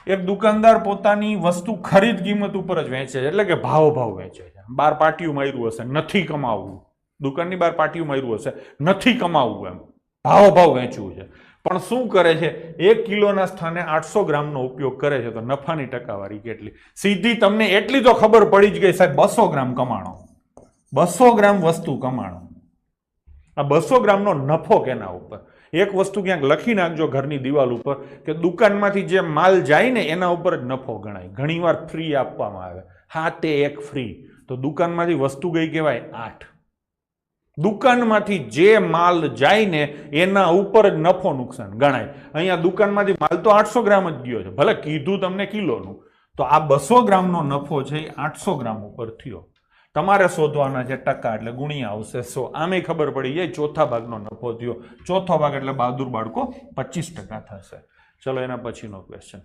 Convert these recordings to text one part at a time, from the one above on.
એક દુકાનદાર પોતાની વસ્તુ ખરીદ કિંમત ઉપર જ વેચે છે, એટલે કે ભાવ વેચે છે. બાર પાટિયું માર્યું હશે, નથી કમાવવું. દુકાનની બહાર પાટિયું માર્યું હશે, નથી કમાવવું, એમ ભાવ વેચવું છે. પણ શું કરે છે? 1 કિલોના સ્થાને 800 ગ્રામનો ઉપયોગ કરે છે, તો નફાની ટકાવારી કેટલી? સીધી તમને એટલી તો ખબર પડી જ ગઈ સાહેબ, 200 ગ્રામ કમાણો, 200 ગ્રામ વસ્તુ કમાણો. આ 200 ગ્રામનો નફો કેના ઉપર? એક વસ્તુ ક્યાંક લખી નાખજો ઘરની દિવાલ ઉપર કે દુકાનમાંથી જે માલ જાય ને એના ઉપર જ નફો ગણાય. ઘણીવાર ફ્રી આપવામાં આવે, હા તે એક ફ્રી, તો દુકાનમાંથી વસ્તુ ગઈ કહેવાય 8. દુકાનમાંથી જે માલ જાય ને એના ઉપર જ નફો નુકસાન ગણાય. અહીંયા દુકાનમાંથી માલ તો 800 ગ્રામ જ ગયો છે, ભલે કીધું તમને કિલોનું, તો આ 200 ગ્રામનો નફો છે એ 800 ગ્રામ ઉપર થયો. તમારે શોધવાના છે ટકા, એટલે ગુણ્યા આવશે 100. આમે ખબર પડી જાય ચોથા ભાગનો નફો થયો. ચોથો ભાગ એટલે બહાદુર બાળકો 25% થશે. ચલો એના પછીનો ક્વેશ્ચન.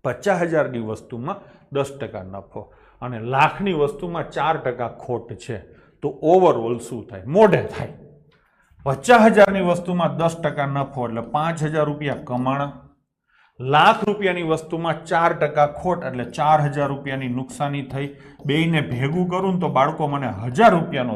50,000 ની વસ્તુમાં 10% નફો અને લાખની વસ્તુમાં 4% ખોટ છે, તો ઓવરઓલ શું થાય? મોઢે થાય. 50,000 ની વસ્તુમાં 10% નફો એટલે 5,000 રૂપિયા કમાણા. લાખ રૂપિયાની વસ્તુમાં 4% ખોટ એટલે 4,000 રૂપિયાની નુકસાની થઈ. બેયને ભેગું કરું તો બાળકો મને 1,000 રૂપિયાનો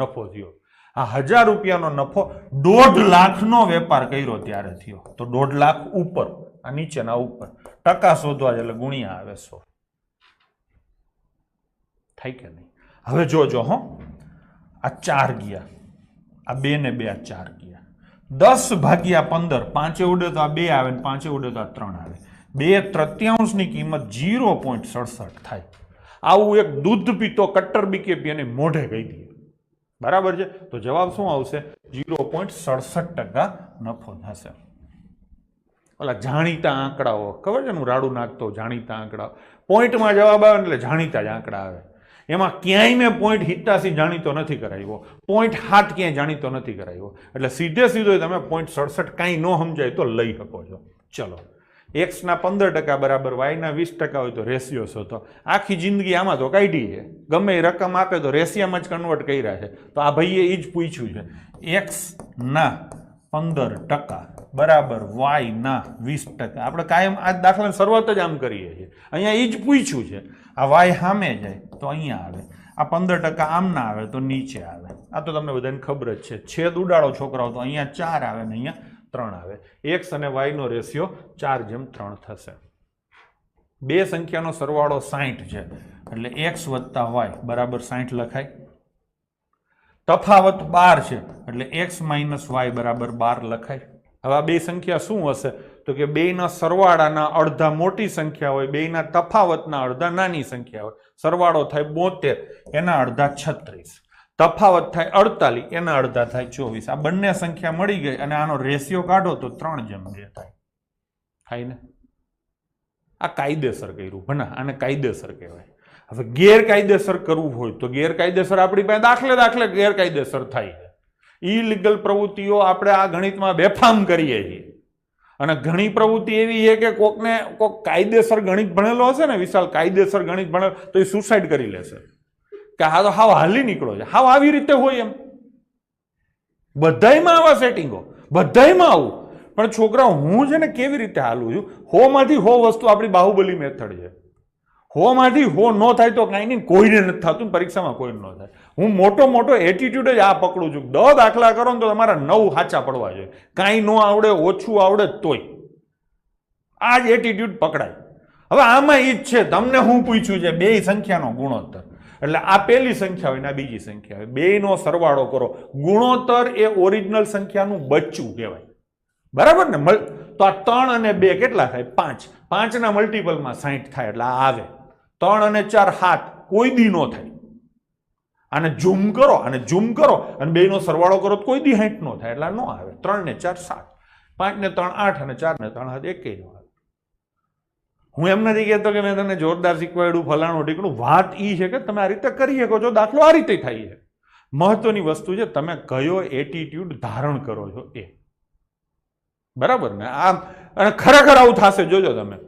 નફો થયો. આ 1,000 રૂપિયાનો નફો 1.5 લાખનો વેપાર કર્યો ત્યારે થયો, તો 1.5 લાખ ઉપર, આ નીચેના ઉપર. ટકા શોધવા એટલે ગુણ્યા આવે 100. થાય કે નહીં? હવે જોજો હો, આ 4 ગયા, આ 2 ને 2 આ 4 ગયા. 10 ભાગ્યા 15, 5 ઉડે તો આ 2 આવે ને 5 ઉડે તો આ 3 આવે. 2/3 ની કિંમત 0.67 થાય. આવું એક દૂધ પીતો કટ્ટર બીકે એને મોઢે કહી દઈએ, બરાબર છે? તો જવાબ શું આવશે? 0.67% નફો થશે. ઓલા જાણીતા આંકડાઓ ખબર છે ને, હું રાડું નાખતો જાણીતા આંકડા, પોઈન્ટમાં જવાબ આવે એટલે જાણીતા જ આંકડા આવે. એમાં ક્યાંય મેં પોઈન્ટ 87 જાણીતો નથી કરાવ્યો, પોઈન્ટ 7 ક્યાંય જાણીતો નથી કરાવ્યો, એટલે સીધો તમે પોઈન્ટ 67 કાંઈ ન સમજાય તો લઈ શકો છો. ચલો, x ના 15% બરાબર y ના 20% હોય તો રેશિયો શોધો. આખી જિંદગી આમાં તો કાઢી છે, ગમે એ રકમ આપે તો રેશિયામાં જ કન્વર્ટ કર્યા છે. તો આ ભાઈએ એ જ પૂછ્યું છે, x ના 15% બરાબર y ના 20%. આપણે કાયમ આ દાખલાની શરૂઆત જ આમ કરીએ છીએ. અહીંયા એ જ પૂછ્યું છે. આ y સામે જાય તો અહીંયા આવે, આ 15% આમ ના આવે તો નીચે આવે. આ તો તમને બધાને ખબર જ છે. છેદ ઉડાડો છોકરાઓ તો અહીંયા 4 આવે ને અહીંયા 3 આવે. x અને y નો રેશિયો 4:3 થશે. બે સંખ્યાનો સરવાળો 60 છે, એટલે x વત્તા y બરાબર 60 લખાય. તફાવત 12 છે, એટલે x માઇનસ y બરાબર 12 લખાય. હવે આ બે સંખ્યા શું હશે? તો કે બેયના સરવાળાના અડધા મોટી સંખ્યા હોય, બેયના તફાવતના અડધા નાની સંખ્યા હોય. સરવાળો થાય 72, એના અડધા 36. તફાવત થાય 48, એના અડધા થાય 24. આ બંને સંખ્યા મળી ગઈ અને આનો રેશિયો કાઢો તો 3:2 થાય ને. આ કાયદેસર કર્યું, ભના આને કાયદેસર કહેવાય. હવે ગેરકાયદેસર કરવું હોય તો ગેરકાયદેસર આપણી પાસે દાખલે ગેરકાયદેસર થાય છે. ઇલીગલ પ્રવૃત્તિઓ આપણે આ ગણિતમાં બેફામ કરીએ છીએ. અને ઘણી પ્રવૃત્તિ એવી છે કે કોક કાયદેસર ગણિત ભણેલો હશે ને, વિશાલ કાયદેસર ગણિત ભણેલો, તો એ સુસાઇડ કરી લેશે કે હા તો હાવ હાલી નીકળો છે. હાવ આવી રીતે હોય એમ બધાયમાં આવા સેટિંગો, બધાયમાં આવું. પણ છોકરા હું છે ને કેવી રીતે હાલું છું, 100 માંથી 100 વસ્તુ આપણી બાહુબલી મેથડ છે. 100 માંથી 100 ન થાય તો કાંઈ નહીં, કોઈને નથી થતું, પરીક્ષામાં કોઈને ન થાય. હું મોટો એટીટ્યુડ જ આ પકડું છું. 10 દાખલા કરો ને તો તમારા 9 સાચા પડવા જોઈએ. કાંઈ ન આવડે, ઓછું આવડે તોય આ જ એટીટ્યુડ પકડાય. હવે આમાં ઈ જ છે, તમને હું પૂછ્યું છે બે સંખ્યાનો ગુણોત્તર, એટલે આ પહેલી સંખ્યા હોય ને આ બીજી સંખ્યા હોય, બેયનો સરવાળો કરો. ગુણોત્તર એ ઓરિજિનલ સંખ્યાનું બચ્ચું કહેવાય, બરાબર ને? તો આ 3 અને 2 કેટલા થાય? 5. 5 ના મલ્ટિપલમાં 60 થાય, એટલે આ આવે. 3 અને 4 7, કોઈ દી નો થાય. આને ઝૂમ કરો અને બેયનો સરવાળો કરો તો કોઈ દી 60 નો થાય, એટલે નો આવે. 3 ને 4 7, 5 ને 3 8 અને 4 ને 3 7 એકેય નો આવે. હું એમ નથી કહેતો કે મેં તમને જોરદાર શીખવાડ્યું ફલાણું ઢીકણું. વાત એ છે કે તમે આ રીતે કરી શકો છો, દાખલો આ રીતે થાય છે. મહત્વની વસ્તુ છે તમે કયો એટીટ્યુડ ધારણ કરો છો એ, બરાબર ને? આમ અને ખરેખર આવું થશે, જોજો તમે.